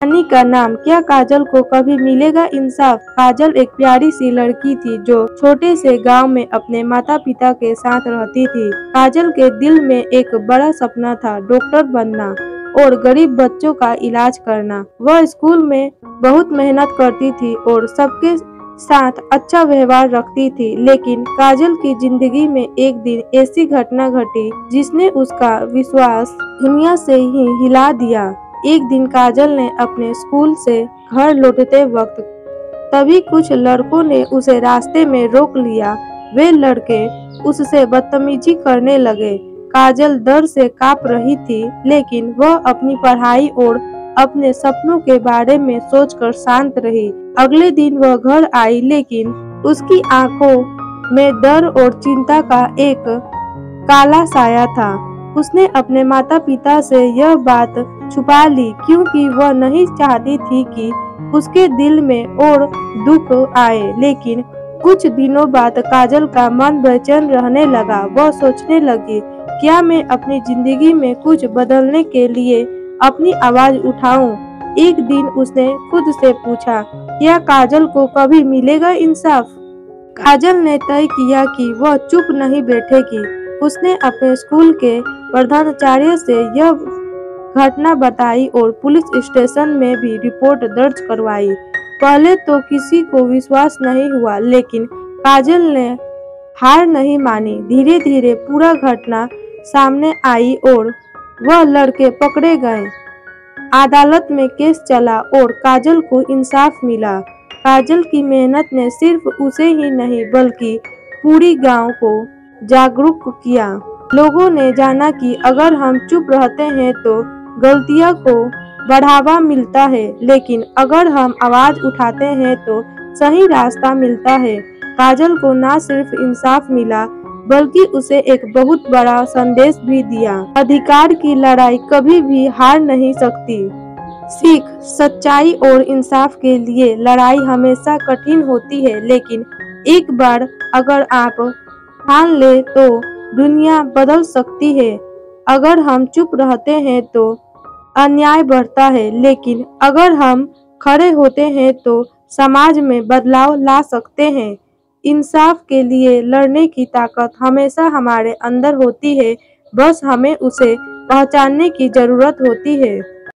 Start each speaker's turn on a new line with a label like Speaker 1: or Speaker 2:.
Speaker 1: कहानी का नाम क्या काजल को कभी मिलेगा इंसाफ। काजल एक प्यारी सी लड़की थी जो छोटे से गांव में अपने माता पिता के साथ रहती थी। काजल के दिल में एक बड़ा सपना था, डॉक्टर बनना और गरीब बच्चों का इलाज करना। वह स्कूल में बहुत मेहनत करती थी और सबके साथ अच्छा व्यवहार रखती थी, लेकिन काजल की जिंदगी में एक दिन ऐसी घटना घटी जिसने उसका विश्वास दुनिया से ही हिला दिया। एक दिन काजल ने अपने स्कूल से घर लौटते वक्त तभी कुछ लड़कों ने उसे रास्ते में रोक लिया। वे लड़के उससे बदतमीजी करने लगे। काजल डर से कांप रही थी, लेकिन वह अपनी पढ़ाई और अपने सपनों के बारे में सोचकर शांत रही। अगले दिन वह घर आई, लेकिन उसकी आंखों में डर और चिंता का एक काला साया था। उसने अपने माता पिता से यह बात छुपा ली, क्योंकि वह नहीं चाहती थी कि उसके दिल में और दुख आए। लेकिन कुछ दिनों बाद काजल का मन बेचैन रहने लगा। वह सोचने लगी, क्या मैं अपनी जिंदगी में कुछ बदलने के लिए अपनी आवाज उठाऊं? एक दिन उसने खुद से पूछा, क्या काजल को कभी मिलेगा इंसाफ? काजल ने तय किया कि वह चुप नहीं बैठेगी। उसने अपने स्कूल के प्रधानाचार्य से यह घटना बताई और पुलिस स्टेशन में भी रिपोर्ट दर्ज करवाई। पहले तो किसी को विश्वास नहीं हुआ, लेकिन काजल ने हार नहीं मानी। धीरे धीरे पूरा घटना सामने आई और वह लड़के पकड़े गए। अदालत में केस चला और काजल को इंसाफ मिला। काजल की मेहनत ने सिर्फ उसे ही नहीं बल्कि पूरी गांव को जागरूक किया। लोगों ने जाना कि अगर हम चुप रहते हैं तो गलतियों को बढ़ावा मिलता है, लेकिन अगर हम आवाज उठाते हैं तो सही रास्ता मिलता है। काजल को न सिर्फ इंसाफ मिला, बल्कि उसे एक बहुत बड़ा संदेश भी दिया। अधिकार की लड़ाई कभी भी हार नहीं सकती। सीख, सच्चाई और इंसाफ के लिए लड़ाई हमेशा कठिन होती है, लेकिन एक बार अगर आप ठान ले तो दुनिया बदल सकती है। अगर हम चुप रहते हैं तो अन्याय बढ़ता है, लेकिन अगर हम खड़े होते हैं तो समाज में बदलाव ला सकते हैं। इंसाफ के लिए लड़ने की ताकत हमेशा हमारे अंदर होती है, बस हमें उसे पहचानने की जरूरत होती है।